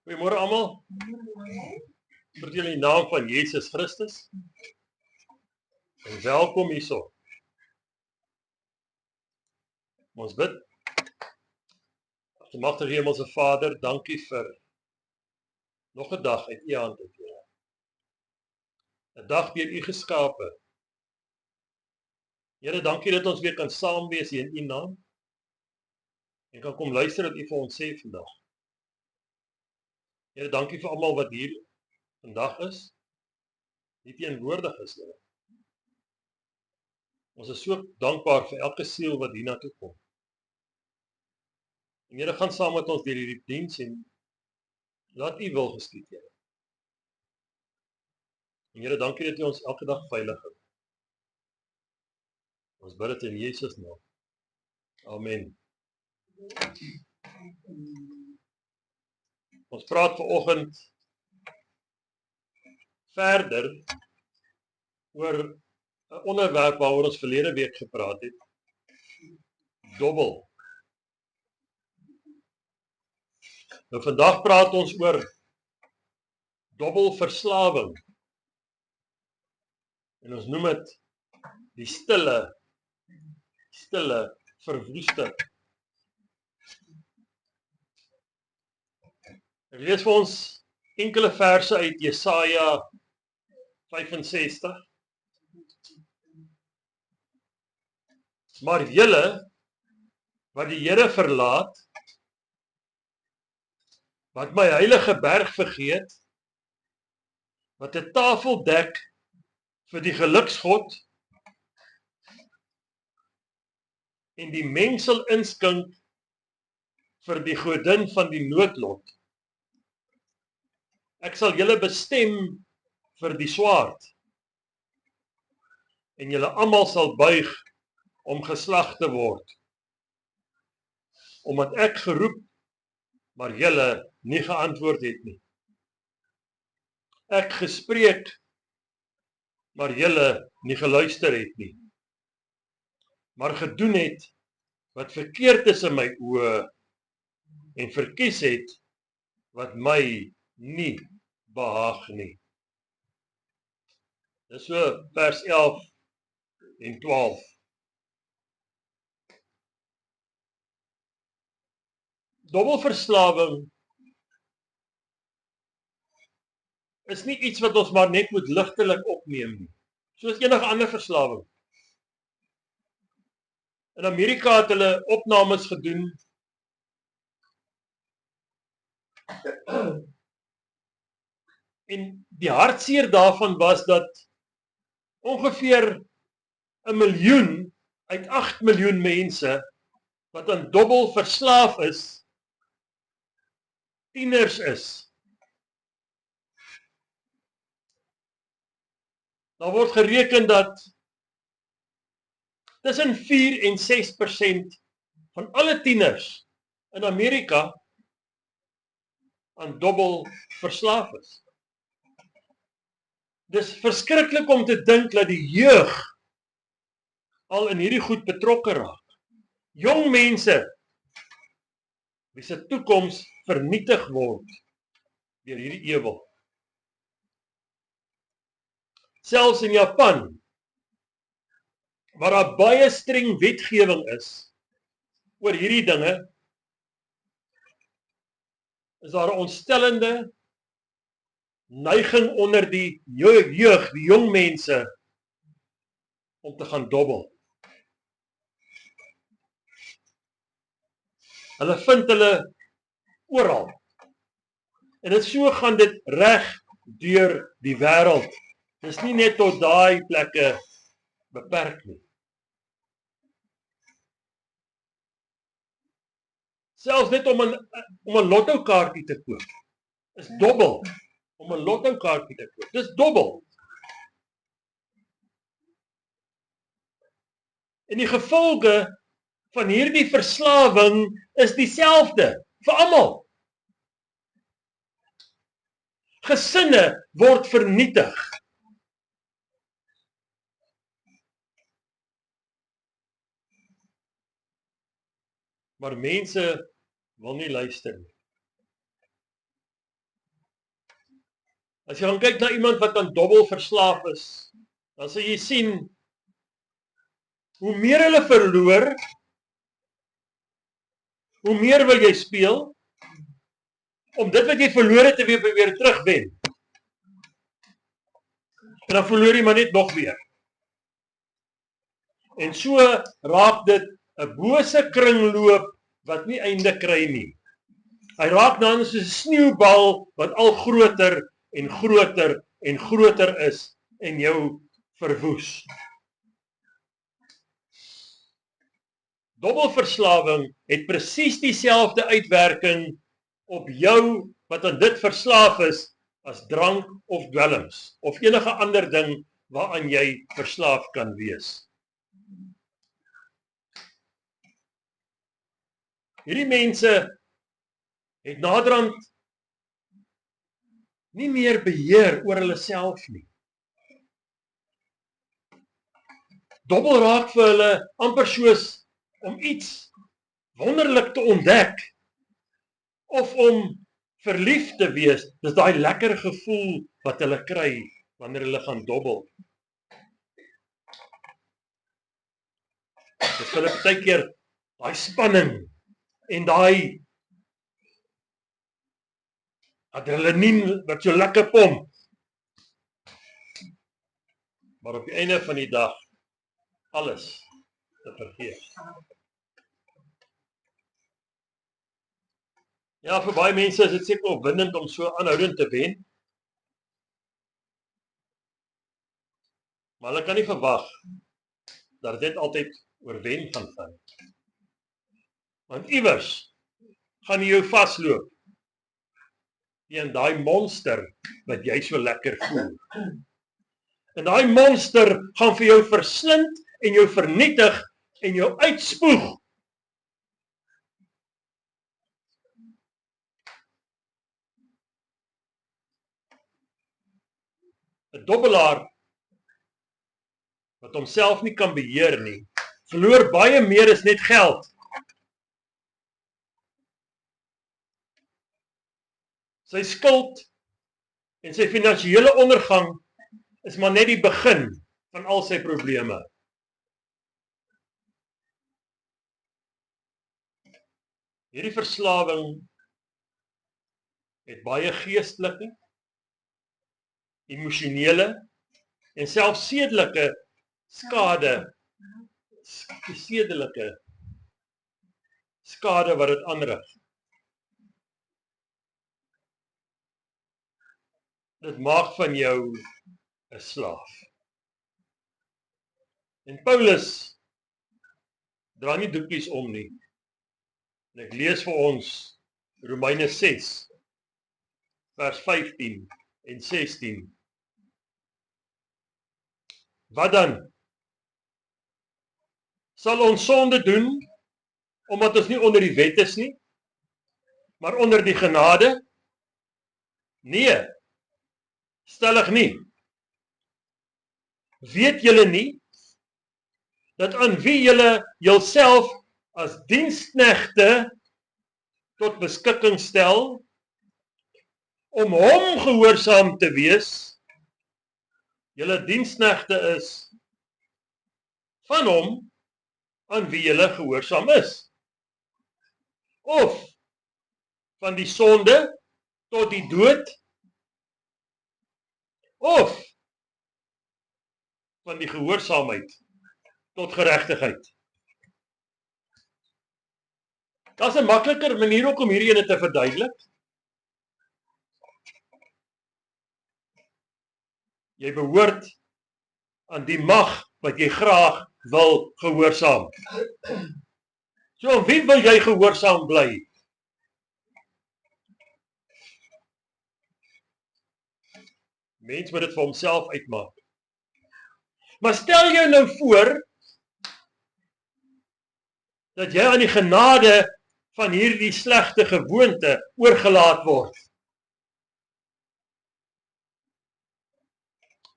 Goeiemôre almal. Vir julle in die naam van Jesus Christus. En welkom hierso. Ons bid. Almagtige Hemelse Vader, dankie vir nog 'n dag uit U hand uit, Here. 'n Dag deur U geskape. Here, dankie dat ons weer kan saam wees hier in U naam. En kan kom luister wat U vir ons sê vandag. Here, dankie vir almal wat hier vandag is. Die teenwoordig is, Here. Ons is so dankbaar vir elke siel wat hiernatoe kom. En Here, gaan saam met ons deur hierdie diens en laat U wil geskied, Here. En Here, dankie dat U ons elke dag veilig hou. Ons bid dit in Jesus naam. Amen. Ons praat vanoggend verder oor 'n onderwerp waaroor ons verlede week gepraat het. Dobbel. Nou vandag praat ons oor dobbelverslawing. En ons noem dit die stille verwoesting. Ek lees vir ons enkele verse uit Jesaja 65. Maar julle wat die Here verlaat, wat my heilige berg vergeet, wat 'n tafel dek vir die geluksgod en die mengsel inskink vir die godin van die noodlot. Ek sal julle bestem vir die swaard en julle almal sal buig om geslag te word. Omdat ek geroep, maar julle nie geantwoord het nie. Ek gespreek, maar julle nie geluister het nie. Maar gedoen het wat verkeerd is in my oë en verkies het wat my nie behaag nie. Dis so vers 11 en 12. Dobbelverslawing is nie iets wat ons maar net moet ligtelik opneem nie. Soos enige ander verslawing. In Amerika het hulle opnames gedoen en die hartseer daarvan was dat ongeveer 1 miljoen uit 8 miljoen mense wat aan dobbel verslaaf is, tieners is. Daar word gereken dat tussen 4 en 6% van alle tieners in Amerika aan dobbel verslaaf is. Dis verskriklik om te dink dat die jeug al in hierdie goed betrokke raak. Jong mense wie se toekoms vernietig word deur hierdie ewel. Selfs in Japan, waar daar baie streng wetgewing is oor hierdie dinge, is daar 'n ontstellende neiging onder die jeug, die jong mense, om te gaan dobbel. Hulle vind hulle oral. En dit so gaan dit reg deur die wêreld. Dis nie net tot daai plekke beperk nie. Selfs net om 'n lotto kaartjie te koop is dobbel. Om 'n lotto kaartjie te koop. Dis dobbel. En die gevolge van hierdie verslawing is dieselfde vir almal. Gesinne word vernietig. Maar mense wil nie luister nie. As jy gaan kyk na iemand wat aan dobbel verslaaf is, dan sal jy sien, hoe meer hulle verloor, hoe meer wil jy speel, om dit wat jy verloor het te weer terugwen. En dan verloor jy maar net nog weer. En so raak dit 'n bose kringloop wat nie einde kry nie. Hy raak dan soos 'n sneeubal wat al groter en groter en groter is en jou verwoes. Dobbelverslawing het presies dieselfde uitwerking op jou wat aan dit verslaaf is as drank of dwelms of enige ander ding waaraan jy verslaaf kan wees. Hierdie mense het naderhand nie meer beheer oor hulle self nie. Dobbel raak vir hulle amper soos om iets wonderlik te ontdek of om verlief te wees. Dis daai lekker gevoel wat hulle kry wanneer hulle gaan dobbel. Dis vir hulle baie keer daai spanning en daai adrenalien wat so lekker pomp. Maar op die einde van die dag alles te vergeet. Ja, vir baie mense is dit seker opwindend om so aanhoudend te wen. Maar hulle kan nie verwag dat dit altyd oorwen gaan. Want iewers gaan jy jou vasloop teen daai monster wat jy so lekker voel. En daai monster gaan vir jou verslind en jou vernietig en jou uitspoeg. 'n dobbelaar wat homself nie kan beheer nie, verloor baie meer as net geld. Sy skuld en sy finansiële ondergang is maar net die begin van al sy probleme. Hierdie verslawing het baie geestelike, emosionele en selfs sedelike skade wat dit aanrig. Dit maak van jou 'n slaaf. En Paulus dra nie doekies om nie. En ek lees vir ons Romeine 6 vers 15 en 16. Wat dan? Sal ons sonde doen omdat ons nie onder die wet is nie, maar onder die genade? Nee, stellig nie. Weet julle nie dat aan wie julle julself as diensknegte tot beskikking stel om hom gehoorsaam te wees, julle diensknegte is van hom aan wie julle gehoorsaam is, of van die sonde tot die dood, of van die gehoorsaamheid tot geregtigheid. Daar's 'n makliker manier ook om hierdie ene te verduidelik. Jy behoort aan die mag wat jy graag wil gehoorsaam. So aan wie wil jy gehoorsaam bly? Mens moet dit vir homself uitmaak. Maar stel jou nou voor dat jy aan die genade van hierdie slegte gewoonte oorgelaat word.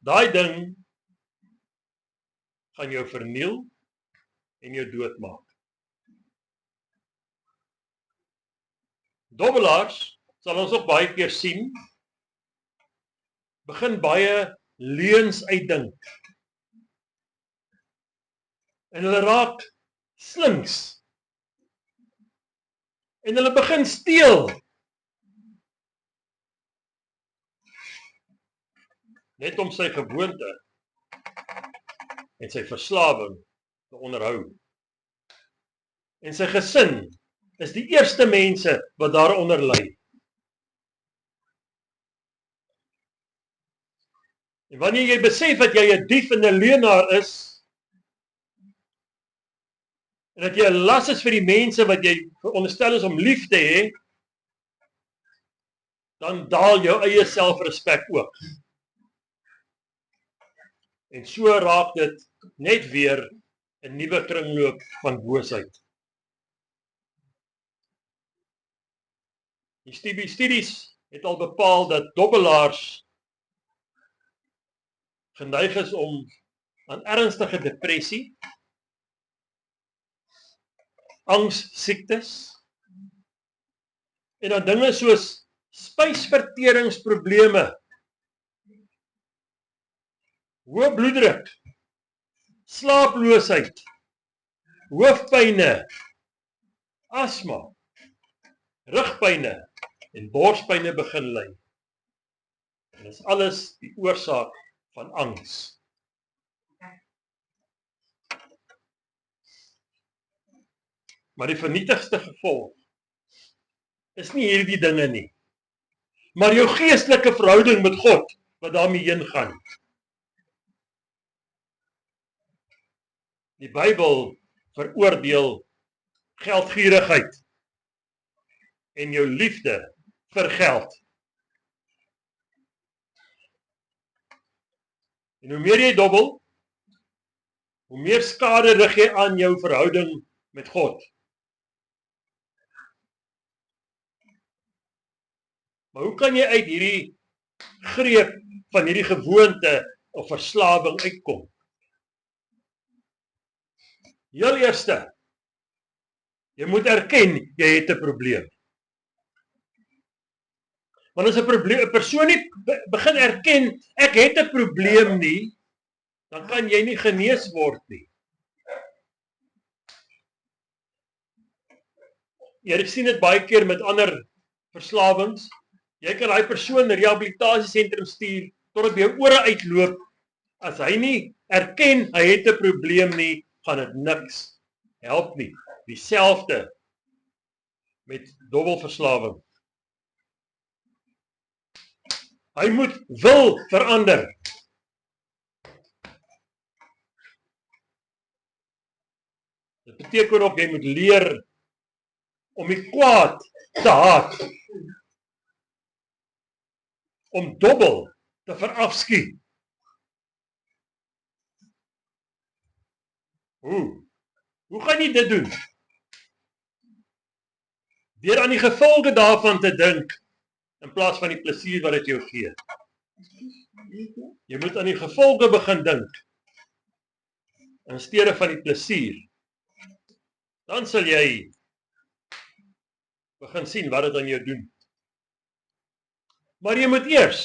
Daai ding gaan jou verniel en jou doodmaak. Dobbelaars sal ons ook baie keer sien begin baie leuns uitdink. En hulle raak slinks. En hulle begin steel. Net om sy gewoonte en sy verslawing te onderhou. En sy gesin is die eerste mense wat daaronder ly. En wanneer jy besef dat jy 'n dief en 'n leuenaar is, en dat jy 'n las is vir die mense wat jy veronderstel is om lief te hê, dan daal jou eie selfrespek ook. En so raak dit net weer 'n nuwe kringloop van boosheid. Die studies het al bepaal dat dobbelaars geneig is om aan ernstige depressie, angssiektes, en dan dinge soos spysverteringsprobleme, hoë bloeddruk, slaaploosheid, hoofpyne, asma, rugpyne en borspyne begin ly. En dit is alles die oorsaak van angs. Maar die vernietigste gevolg is nie hierdie dinge nie, maar jou geestelike verhouding met God wat daarmee heen gaan. Die Bybel veroordeel geldgierigheid en jou liefde vir geld. En hoe meer jy dobbel, hoe meer skade rig jy aan jou verhouding met God. Maar hoe kan jy uit hierdie greep van hierdie gewoonte of verslawing uitkom? Heel eerste, jy moet erken jy het 'n probleem. Want as 'n persoon nie begin erken ek het 'n probleem nie, dan kan jy nie genees word nie. Jy sien dit baie keer met ander verslawings. Jy kan daai persoon 'n rehabilitasiesentrum stuur totdat by jou ore uitloop. As hy nie erken hy het 'n probleem nie, gaan dit niks help nie. Dieselfde met dobbelverslawing. Hy moet wil verander. Dit beteken ook jy moet leer om die kwaad te haat. Om dobbel te verafskie. Hoe gaan jy dit doen? Deur aan die gevolge daarvan te dink, in plaas van die plesier wat dit jou gee. Jy moet aan die gevolge begin dink, in steede van die plesier. Dan sal jy begin sien wat dit aan jou doen. Maar jy moet eers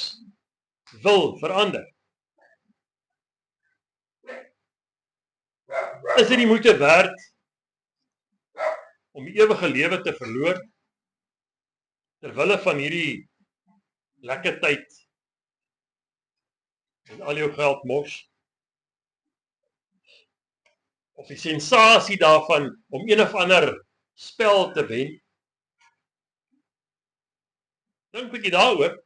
wil verander. Is dit die moeite werd om die ewige lewe te verloor terwille van hierdie lekker tyd en al jou geld mors? Of die sensasie daarvan om een of ander spel te wen? Dink 'n bietjie daaroor.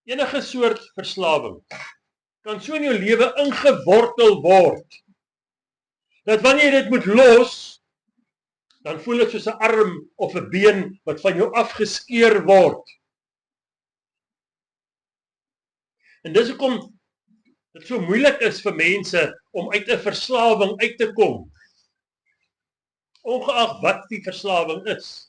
Enige soort verslawing kan so in jou lewe ingewortel word, dat wanneer jy dit moet los, dan voel dit soos 'n arm of 'n been wat van jou afgeskeur word. En dis hoekom dit so moeilik is vir mense om uit 'n verslawing uit te kom, ongeag wat die verslawing is.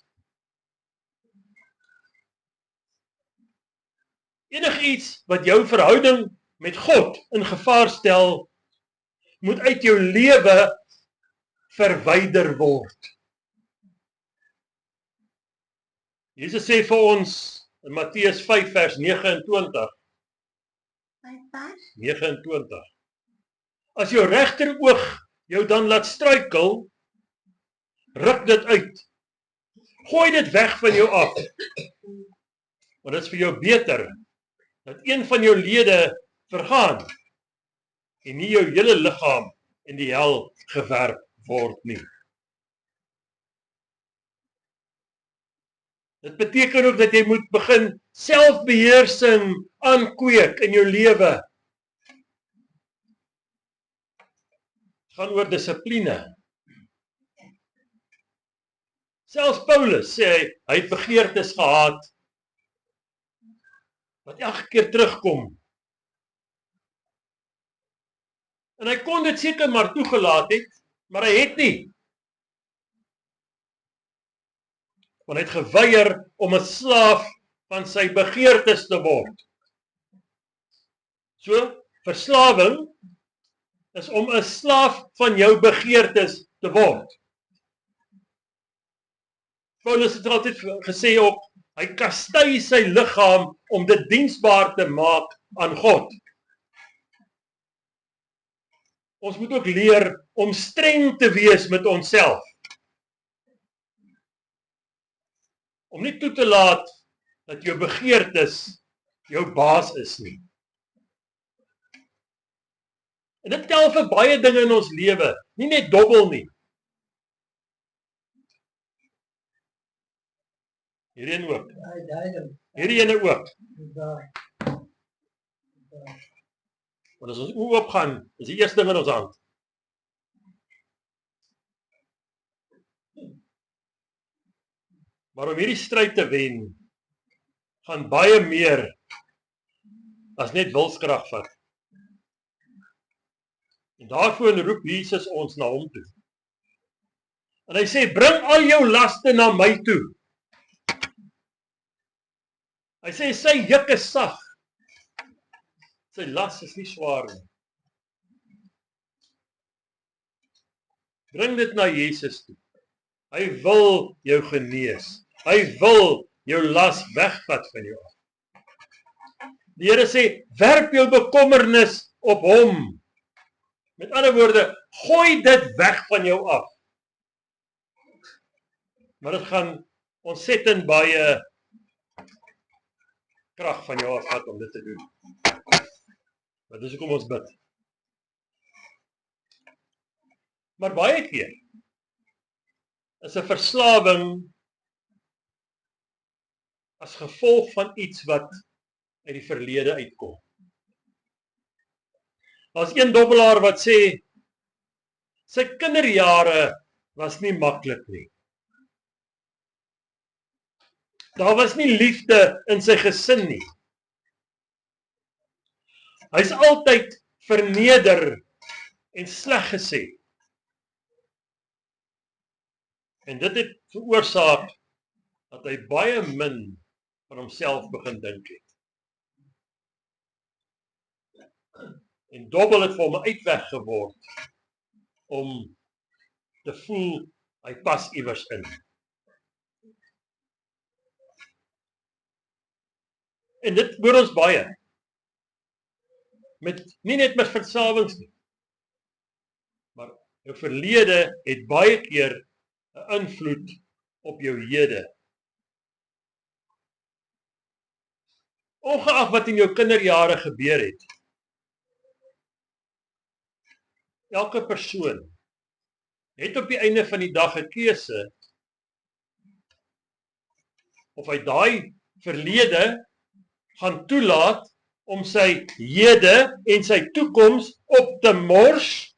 Enigiets wat jou verhouding met God in gevaar stel, moet uit jou lewe verwyder word. Jesus sê vir ons In Matteus 5 vers 29. 29. As jou regter oog jou dan laat struikel, ruk dit uit. Gooi dit weg van jou af. Want dit is vir jou beter dat een van jou lede vergaan en nie jou hele liggaam in die hel gewerp word nie. Dit beteken ook dat jy moet begin selfbeheersing aankweek in jou lewe. Het gaan oor dissipline. Selfs Paulus sê hy het begeertes gehad wat elke keer terugkom. En hy kon dit seker maar toegelaat het, maar hy het nie. Want hy het geweier om 'n slaaf van sy begeertes te word. So, verslawing is om 'n slaaf van jou begeertes te word. Paulus het altyd gesê ook, hy kastei sy liggaam om dit diensbaar te maak aan God. Ons moet ook leer om streng te wees met onsself. Om nie toe te laat dat jou begeertes jou baas is nie. En dit tel vir baie dinge in ons lewe, nie net dobbel nie. Hierheen ook. Hierheen ook. Want as ons oop gaan, is die eerste ding in ons hand. Maar om hierdie stryd te wen, gaan baie meer as net wilskrag vat. En daarvoor roep Jesus ons na hom toe. En hy sê, bring al jou laste na my toe. Hy sê, sy juk is sag. Sy las is nie swaar nie. Bring dit na Jesus toe. Hy wil jou genees. Hy wil jou las wegvat van jou af. Die Here sê, werp jou bekommernis op hom. Met ander woorde, gooi dit weg van jou af. Maar dit gaan ontsettend baie krag van jou afvat om dit te doen. Maar dis hoekom ons bid. Maar baie keer is 'n verslawing as gevolg van iets wat uit die verlede uitkom. Daar's een dobbelaar wat sê, sy kinderjare was nie maklik nie. Daar was nie liefde in sy gesin nie. Hy's altyd verneder en sleg gesê. En dit het veroorsaak dat hy baie min van homself begin dink het. En dobbel het vir hom 'n uitweg geword om te voel hy pas iewers in. En dit hoor ons baie. Nie net met verslawings nie. Maar jou verlede het baie keer 'n invloed op jou hede. Ongeag wat in jou kinderjare gebeur het. Elke persoon het op die einde van die dag 'n keuse of hy daai verlede gaan toelaat om sy hede en sy toekoms op te mors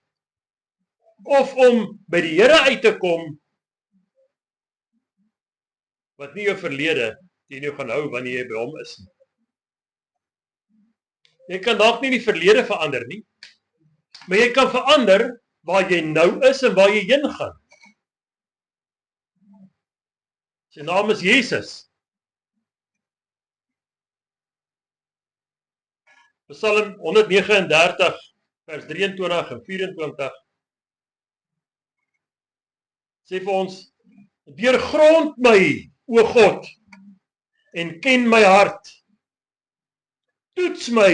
of om by die Here uit te kom wat nie jou verlede teen jou gaan hou wanneer jy by hom is nie. Jy kan dalk nie die verlede verander nie, maar jy kan verander waar jy nou is en waar jy heen gaan. Sy naam is Jesus. Psalm 139 vers 23 en 24 sê vir ons, deurgrond my, o God, en ken my hart. Toets my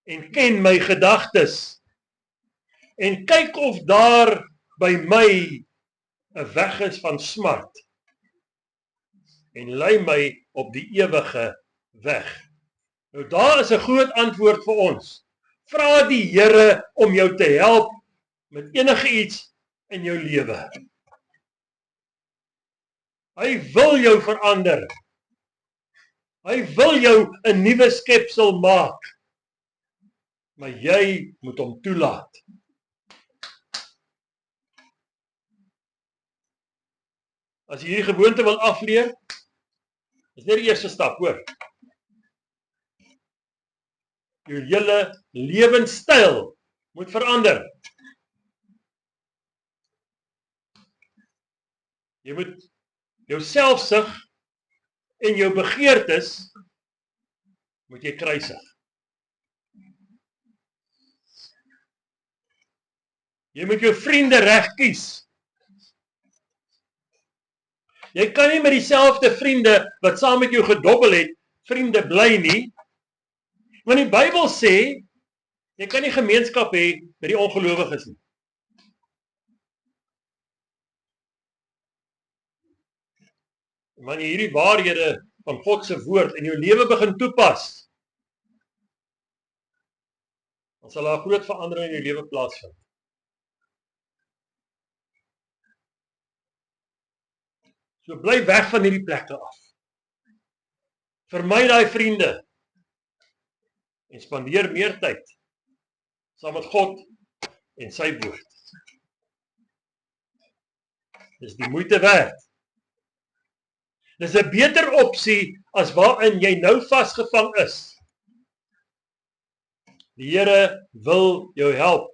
en ken my gedagtes. En kyk of daar by my 'n weg is van smart. En lei my op die ewige weg. Nou daar is 'n groot antwoord vir ons. Vra die Here om jou te help met enige iets in jou lewe. Hy wil jou verander. Hy wil jou 'n nuwe skepsel maak. Maar jy moet hom toelaat. As jy hierdie gewoonte wil afleer, is dit die eerste stap, hoor. Jou hele lewenstyl moet verander. Jy moet jou selfsug en jou begeertes moet jy kruisig. Jy moet jou vriende reg kies. Jy kan nie met dieselfde vriende wat saam met jou gedobbel het, vriende bly nie. Want die Bybel sê, jy kan nie gemeenskap hê met die ongelowiges nie. Wanneer jy hierdie waarhede van God se woord in jou lewe begin toepas, dan sal daar 'n groot verandering in jou lewe plaasvind. So bly weg van hierdie plekke af. Vermy daai vriende en spandeer meer tyd saam met God en sy woord. Dis die moeite werd. Dis 'n beter opsie as waarin jy nou vasgevang is. Die Here wil jou help.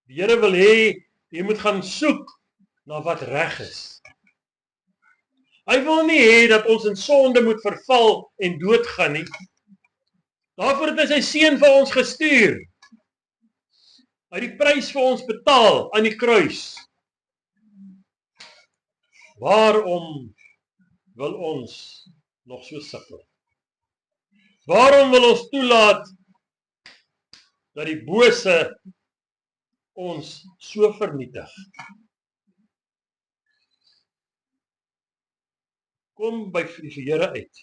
Die Here wil hê jy moet gaan soek na wat reg is. Hy wil nie hê dat ons in sonde moet verval en doodgaan nie. Daarvoor het hy sy seun vir ons gestuur. Hy het die prys vir ons betaal aan die kruis. Waarom wil ons nog so sukkel? Waarom wil ons toelaat dat die bose ons so vernietig? Kom by die Here uit.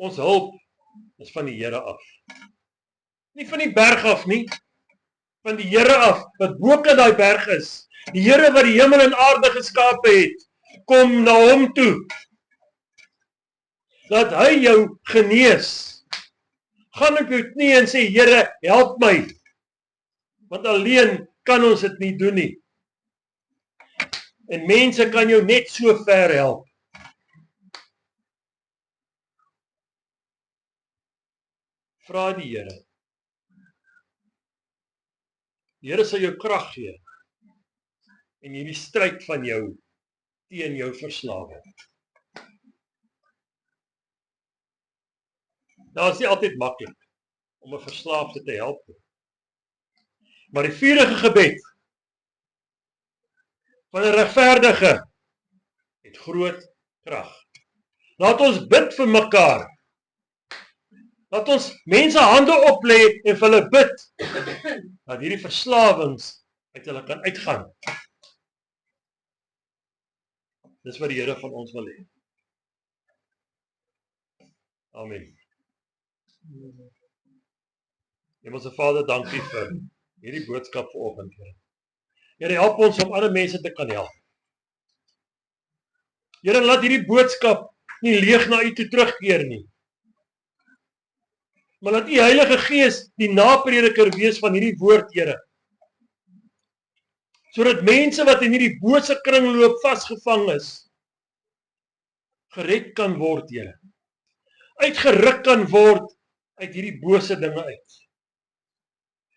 Ons hulp is van die Here af. Nie van die berg af nie, van die Here af, wat bo op daai berg is. Die Here wat die hemel en aarde geskape het, kom na hom toe. Laat hy jou genees. Gaan op jou knie en sê, Here, help my. Want alleen kan ons dit nie doen nie. En mense kan jou net so ver help. Vra die Here. Die Here sal jou krag gee en hierdie stryd van jou teen jou verslawing. Nou is nie altyd maklik om 'n verslaafde te help. Maar die vurige gebed van 'n regverdige het groot krag. Laat ons bid vir mekaar. Laat ons mense hande oplê en vir hulle bid dat hierdie verslawings uit hulle kan uitgaan. Dis wat die Here van ons wil hê. Amen. Hemelse Vader, dankie vir hierdie boodskap vanoggend, Here. Here, help ons om ander mense te kan help. Here, laat hierdie boodskap nie leeg na U toe terugkeer nie. Maar laat U Heilige Gees die naprediker wees van hierdie woord, Here. Sodat mense wat in hierdie bose kringloop vasgevang is, gered kan word, Here. Uitgeruk kan word uit hierdie bose dinge uit.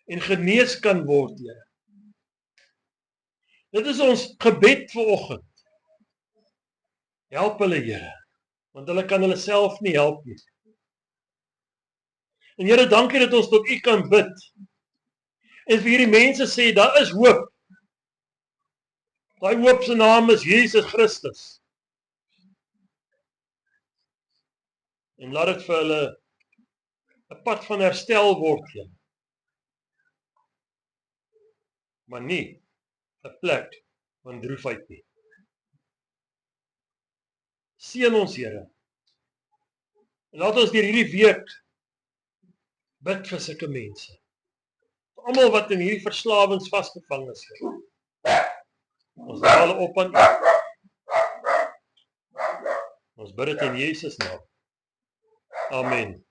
En genees kan word, Here. Dit is ons gebed vanoggend. Help hulle, Here, want hulle kan hulle self nie help nie. En Here, dankie dat ons tot U kan bid. En vir hierdie mense sê, daar is hoop. Daai hoop se naam is Jesus Christus. En laat dit vir hulle 'n pad van herstel word, Here. Maar nie 'n plek van droefheid nie. Seën ons, Here. En laat ons deur hierdie week bid vir sulke mense. Vir almal wat in hierdie verslawings vasgevang is, Here. Ons dra hulle op aan U. Ons bid dit in Jesus naam. Amen.